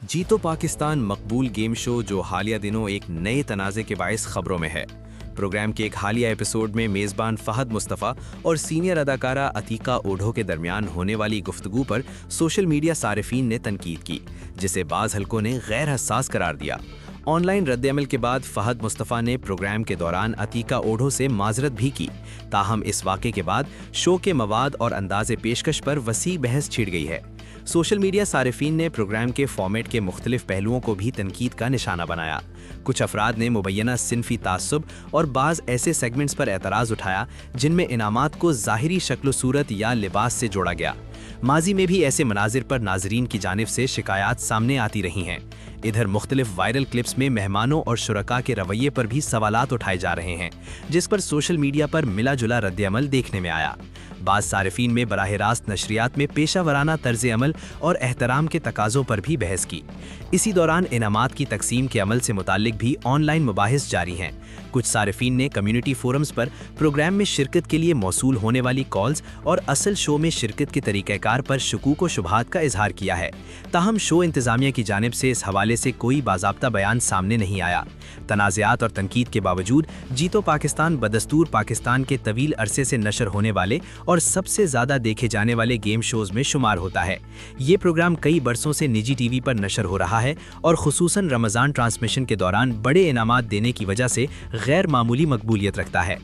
जी तो पाकिस्तान मकबूल game show जो हालिया दिनों एक नए तनाज़े के बायस खबरों में है। प्रोग्राम के एक हालिया एपिसोड में मेज़बान फहद मुस्तफ़ा और सीनियर अदाकारा अतीका ओढो के दरमियान होने वाली गुफ्तगू पर सोशल मीडिया सारिफीन ने तनकीद की, जिसे बाज़ हलकों ने गैर हसास करार दिया। ऑनलाइन रद्द-ए-अमल के बाद फहद मुस्तफ़ा ने प्रोग्राम के दौरान अतीका ओढो से माजरत भी की। ताहम इस वाक़े के बाद शो के मवाद और अंदाज़े पेशकश पर वसी बहस छिड़ गई है। सोशल मीडिया सारिफीन ने प्रोग्राम के फॉर्मेट के मुख्तलिफ पहलुओं को भी तनकीद का निशाना बनाया। कुछ अफराद ने मुबैना सिनफी तासुब और बाज़ ऐसे सेगमेंट्स पर एतराज़ उठाया जिनमें इनामात को ज़ाहिरी शक्ल सूरत या लिबास से जोड़ा गया। माजी में भी ऐसे मनाजिर पर नाजरीन की जानिब से शिकायत सामने आती रही हैं। इधर मुख्तलिफ वायरल क्लिप्स में मेहमानों और शुरका के रवैये पर भी सवालात उठाए जा रहे हैं, जिस पर सोशल मीडिया पर मिला जुला रद्द-ए-अमल देखने में आया। बाज़ सारिफीन में बराह रास्त नशरियात में पेशा वराना तर्ज अमल और एहतराम के तकाज़ों पर भी बहस की। इसी दौरान इनामात की तकसीम के अमल से मुताल्लिक भी ऑनलाइन मुबाहिस जारी हैं। कुछ सारिफीन ने कम्युनिटी फोरम्स पर प्रोग्राम में शिरकत के लिए मौसूल होने वाली कॉल्स और असल शो में शिरकत के तरीक़ाकार पर शकूक व शुबहात का इजहार किया है। ताहम शो इंतज़ामिया की जानिब से इस हवाले से कोई बाज़ाब्ता बयान सामने नहीं आया। तनाज़ात और तनकीद के बावजूद जीतो पाकिस्तान बदस्तूर पाकिस्तान के तवील अरसे से नशर होने वाले और सबसे ज़्यादा देखे जाने वाले गेम शोज़ में शुमार होता है। ये प्रोग्राम कई बरसों से निजी टीवी पर नशर हो रहा है और खुसूसन रमज़ान ट्रांसमिशन के दौरान बड़े इनामात देने की वजह से गैर मामूली मकबूलियत रखता है।